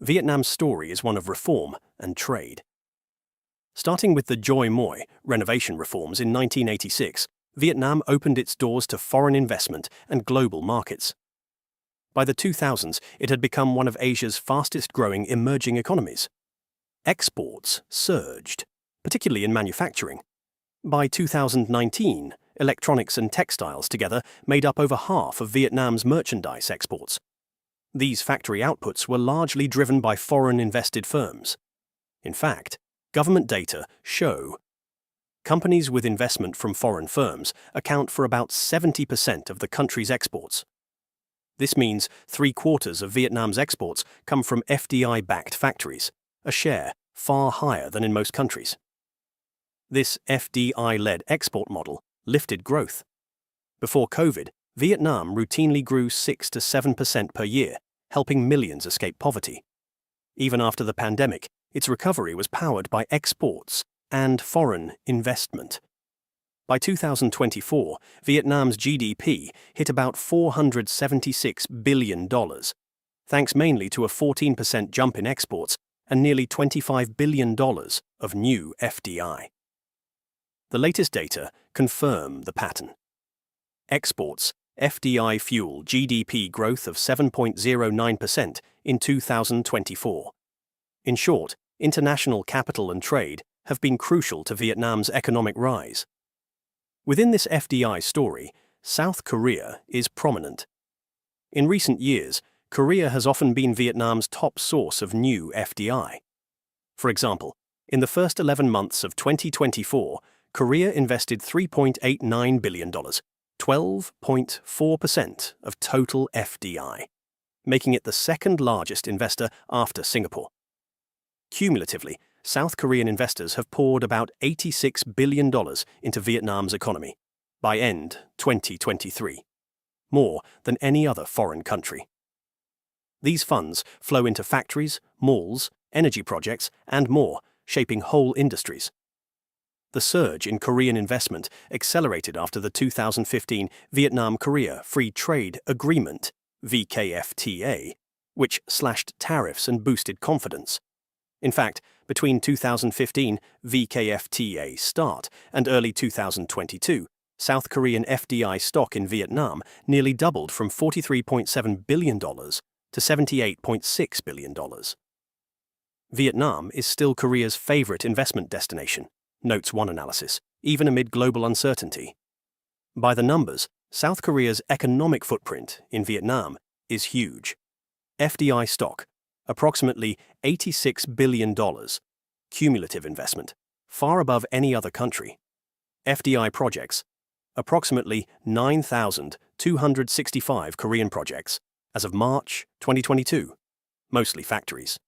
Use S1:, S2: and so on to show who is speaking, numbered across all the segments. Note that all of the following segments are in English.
S1: Vietnam's story is one of reform and trade. Starting with the Doi Moi renovation reforms in 1986, Vietnam opened its doors to foreign investment and global markets. By the 2000s, it had become one of Asia's fastest-growing emerging economies. Exports surged, particularly in manufacturing. By 2019, electronics and textiles together made up over half of Vietnam's merchandise exports. These factory outputs were largely driven by foreign-invested firms. In fact, government data show companies with investment from foreign firms account for about 70% of the country's exports. This means 3/4 of Vietnam's exports come from FDI-backed factories, a share far higher than in most countries. This FDI-led export model lifted growth. Before COVID, Vietnam routinely grew 6 to 7% per year, helping millions escape poverty. Even after the pandemic, its recovery was powered by exports and foreign investment. By 2024, Vietnam's GDP hit about $476 billion, thanks mainly to a 14% jump in exports and nearly $25 billion of new FDI. The latest data confirm the pattern. Exports FDI fuel GDP growth of 7.09% in 2024. In short, international capital and trade have been crucial to Vietnam's economic rise. Within this FDI story, South Korea is prominent. In recent years, Korea has often been Vietnam's top source of new FDI. For example, in the first 11 months of 2024, Korea invested $3.89 billion, 12.4% of total FDI, making it the second largest investor after Singapore. Cumulatively, South Korean investors have poured about $86 billion into Vietnam's economy by end 2023, more than any other foreign country. These funds flow into factories, malls, energy projects, and more, shaping whole industries. The surge in Korean investment accelerated after the 2015 Vietnam-Korea Free Trade Agreement, VKFTA, which slashed tariffs and boosted confidence. In fact, between 2015 VKFTA start and early 2022, South Korean FDI stock in Vietnam nearly doubled from $43.7 billion to $78.6 billion. Vietnam is still Korea's favorite investment destination, notes one analysis, even amid global uncertainty. By the numbers, South Korea's economic footprint in Vietnam is huge. FDI stock, approximately $86 billion, cumulative investment, far above any other country. FDI projects, approximately 9,265 Korean projects, as of March 2022, mostly factories.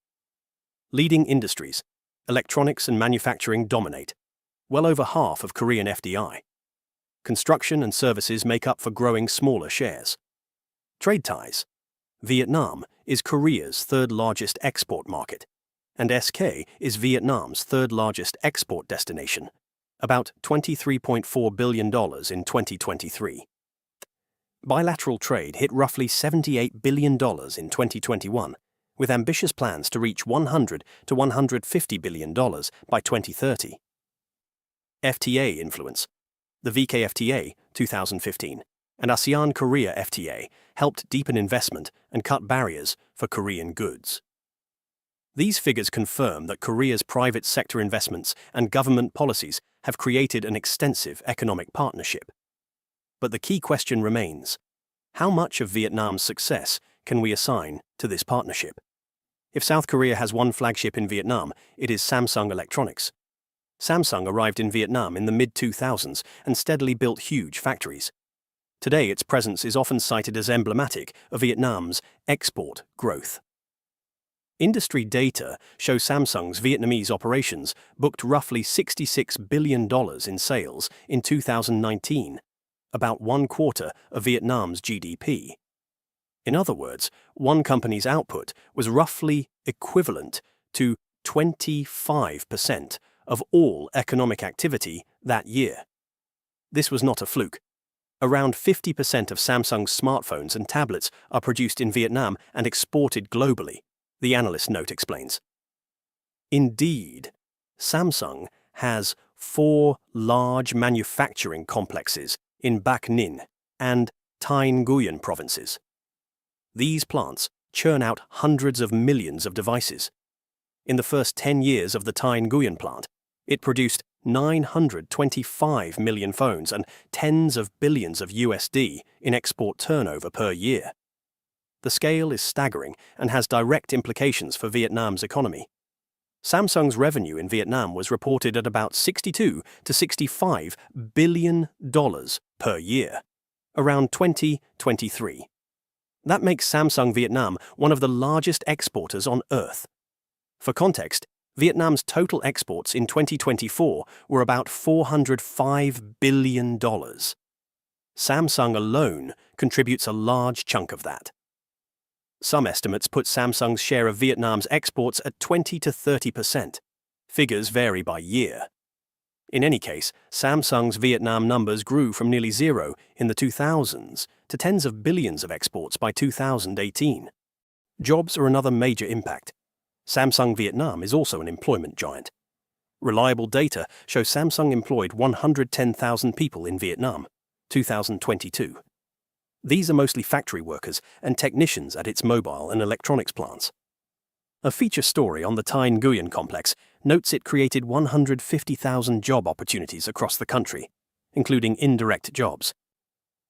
S1: Leading industries, electronics and manufacturing dominate, well over half of Korean FDI. Construction and services make up for growing smaller shares. Trade ties. Vietnam is Korea's third-largest export market, and SK is Vietnam's third-largest export destination, about $23.4 billion in 2023. Bilateral trade hit roughly $78 billion in 2021, with ambitious plans to reach $100 to $150 billion by 2030. FTA influence. The VKFTA 2015 and ASEAN-Korea FTA helped deepen investment and cut barriers for Korean goods. These figures confirm that Korea's private sector investments and government policies have created an extensive economic partnership. But the key question remains: how much of Vietnam's success can we assign to this partnership? If South Korea has one flagship in Vietnam, it is Samsung Electronics. Samsung arrived in Vietnam in the mid-2000s and steadily built huge factories. Today, its presence is often cited as emblematic of Vietnam's export growth. Industry data show Samsung's Vietnamese operations booked roughly $66 billion in sales in 2019, about 1/4 of Vietnam's GDP. In other words, one company's output was roughly equivalent to 25% of all economic activity that year. This was not a fluke. Around 50% of Samsung's smartphones and tablets are produced in Vietnam and exported globally, The analyst note explains. Indeed, Samsung has 4 large manufacturing complexes in Bac Ninh and Thanh Nguyen provinces. These plants churn out hundreds of millions of devices. In the first 10 years of the Thanh Nguyen plant, it produced 925 million phones and tens of billions of USD in export turnover per year. The scale is staggering and has direct implications for Vietnam's economy. Samsung's revenue in Vietnam was reported at about $62 to $65 billion per year, around 2023. That makes Samsung Vietnam one of the largest exporters on Earth. For context, Vietnam's total exports in 2024 were about $405 billion. Samsung alone contributes a large chunk of that. Some estimates put Samsung's share of Vietnam's exports at 20 to 30%. Figures vary by year. In any case, Samsung's Vietnam numbers grew from nearly zero in the 2000s to tens of billions of exports by 2018. Jobs are another major impact. Samsung Vietnam is also an employment giant. Reliable data shows Samsung employed 110,000 people in Vietnam, 2022. These are mostly factory workers and technicians at its mobile and electronics plants. A feature story on the Thanh Nguyen complex notes it created 150,000 job opportunities across the country, including indirect jobs.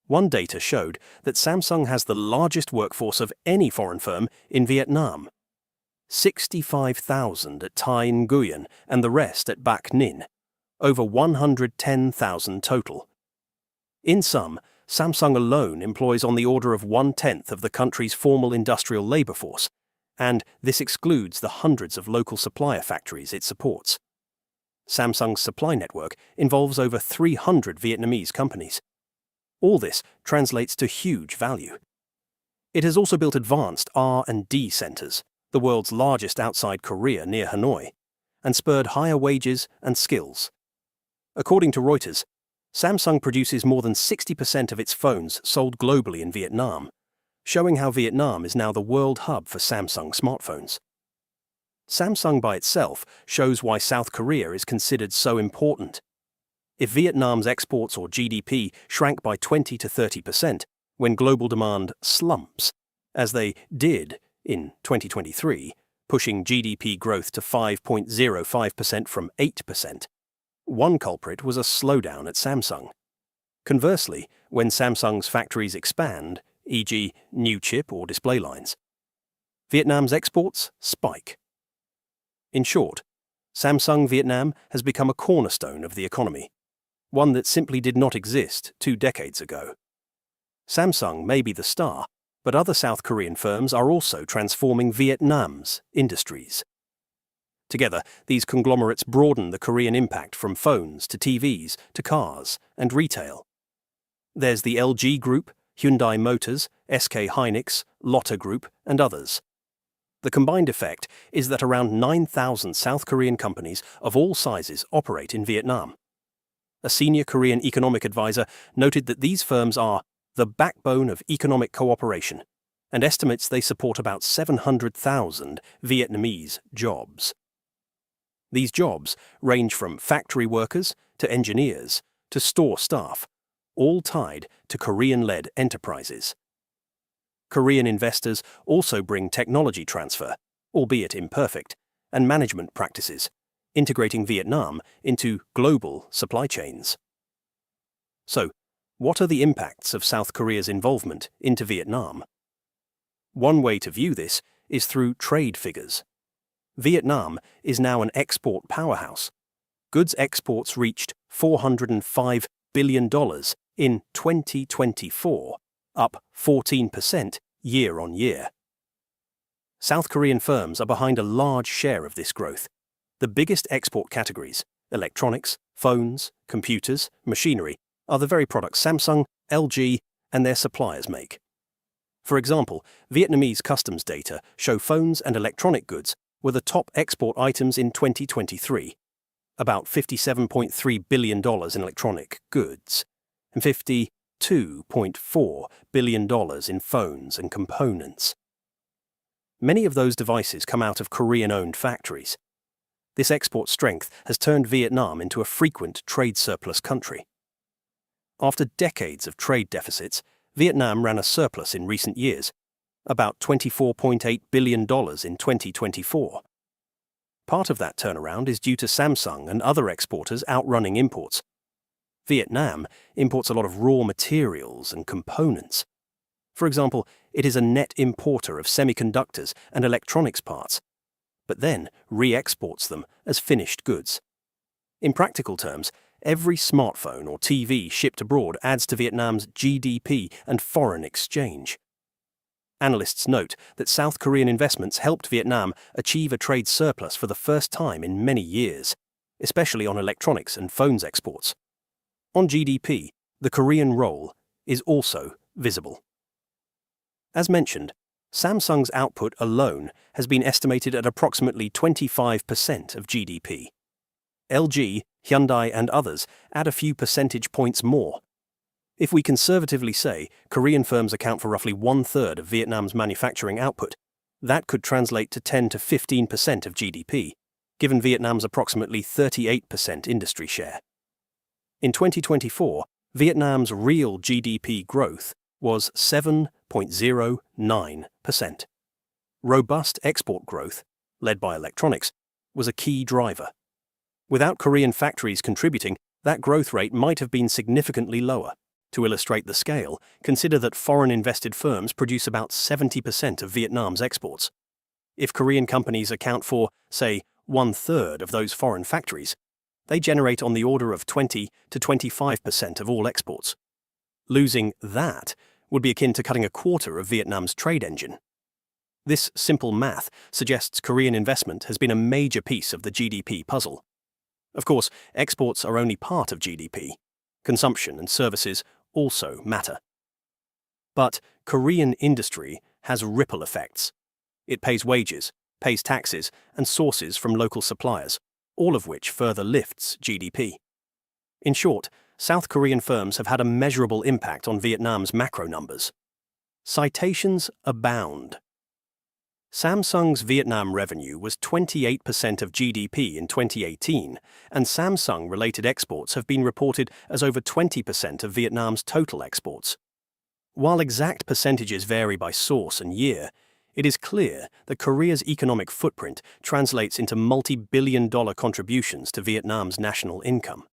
S1: One data showed that Samsung has the largest workforce of any foreign firm in Vietnam. 65,000 at Thanh Nguyen and the rest at Bac Ninh, over 110,000 total. In sum, Samsung alone employs on the order of 1/10 of the country's formal industrial labor force, and this excludes the hundreds of local supplier factories it supports. Samsung's supply network involves over 300 Vietnamese companies. All this translates to huge value. It has also built advanced R&D centers, the world's largest outside Korea near Hanoi, and spurred higher wages and skills. According to Reuters, Samsung produces more than 60% of its phones sold globally in Vietnam, showing how Vietnam is now the world hub for Samsung smartphones. Samsung by itself shows why South Korea is considered so important. If Vietnam's exports or GDP shrank by 20 to 30% when global demand slumps, as they did in 2023, pushing GDP growth to 5.05% from 8%, one culprit was a slowdown at Samsung. Conversely, when Samsung's factories expand, e.g. new chip or display lines, Vietnam's exports spike. In short, Samsung Vietnam has become a cornerstone of the economy, one that simply did not exist 2 decades ago. Samsung may be the star, but other South Korean firms are also transforming Vietnam's industries. Together, these conglomerates broaden the Korean impact from phones to TVs to cars and retail. There's the LG Group, Hyundai Motors, SK Hynix, Lotte Group, and others. The combined effect is that around 9,000 South Korean companies of all sizes operate in Vietnam. A senior Korean economic advisor noted that these firms are the backbone of economic cooperation and estimates they support about 700,000 Vietnamese jobs. These jobs range from factory workers to engineers to store staff, all tied to Korean-led enterprises. Korean investors also bring technology transfer, albeit imperfect, and management practices, integrating Vietnam into global supply chains. So, what are the impacts of South Korea's involvement into Vietnam? One way to view this is through trade figures. Vietnam is now an export powerhouse. Goods exports reached $405 billion in 2024, up 14% year on year. South Korean firms are behind a large share of this growth. The biggest export categories, electronics, phones, computers, machinery, are the very products Samsung, LG, and their suppliers make. For example, Vietnamese customs data show phones and electronic goods were the top export items in 2023, about $57.3 billion in electronic goods, and $52.4 billion in phones and components. Many of those devices come out of Korean-owned factories. This export strength has turned Vietnam into a frequent trade surplus country. After decades of trade deficits, Vietnam ran a surplus in recent years, about $24.8 billion in 2024. Part of that turnaround is due to Samsung and other exporters outrunning imports. Vietnam imports a lot of raw materials and components. For example, it is a net importer of semiconductors and electronics parts, but then re-exports them as finished goods. In practical terms, every smartphone or TV shipped abroad adds to Vietnam's GDP and foreign exchange. Analysts note that South Korean investments helped Vietnam achieve a trade surplus for the first time in many years, especially on electronics and phones exports. On GDP, the Korean role is also visible. As mentioned, Samsung's output alone has been estimated at approximately 25% of GDP. LG, Hyundai, and others add a few percentage points more. If we conservatively say Korean firms account for roughly 1/3 of Vietnam's manufacturing output, that could translate to 10 to 15% of GDP, given Vietnam's approximately 38% industry share. In 2024, Vietnam's real GDP growth was 7.09%. Robust export growth, led by electronics, was a key driver. Without Korean factories contributing, that growth rate might have been significantly lower. To illustrate the scale, consider that foreign-invested firms produce about 70% of Vietnam's exports. If Korean companies account for, say, 1/3 of those foreign factories, they generate on the order of 20 to 25% of all exports. Losing that would be akin to cutting a quarter of Vietnam's trade engine. This simple math suggests Korean investment has been a major piece of the GDP puzzle. Of course, exports are only part of GDP. Consumption and services also matter. But Korean industry has ripple effects. It pays wages, pays taxes, and sources from local suppliers, all of which further lifts GDP. In short, South Korean firms have had a measurable impact on Vietnam's macro numbers. Citations abound. Samsung's Vietnam revenue was 28% of GDP in 2018, and Samsung-related exports have been reported as over 20% of Vietnam's total exports. While exact percentages vary by source and year, it is clear that Korea's economic footprint translates into multi-billion-dollar contributions to Vietnam's national income.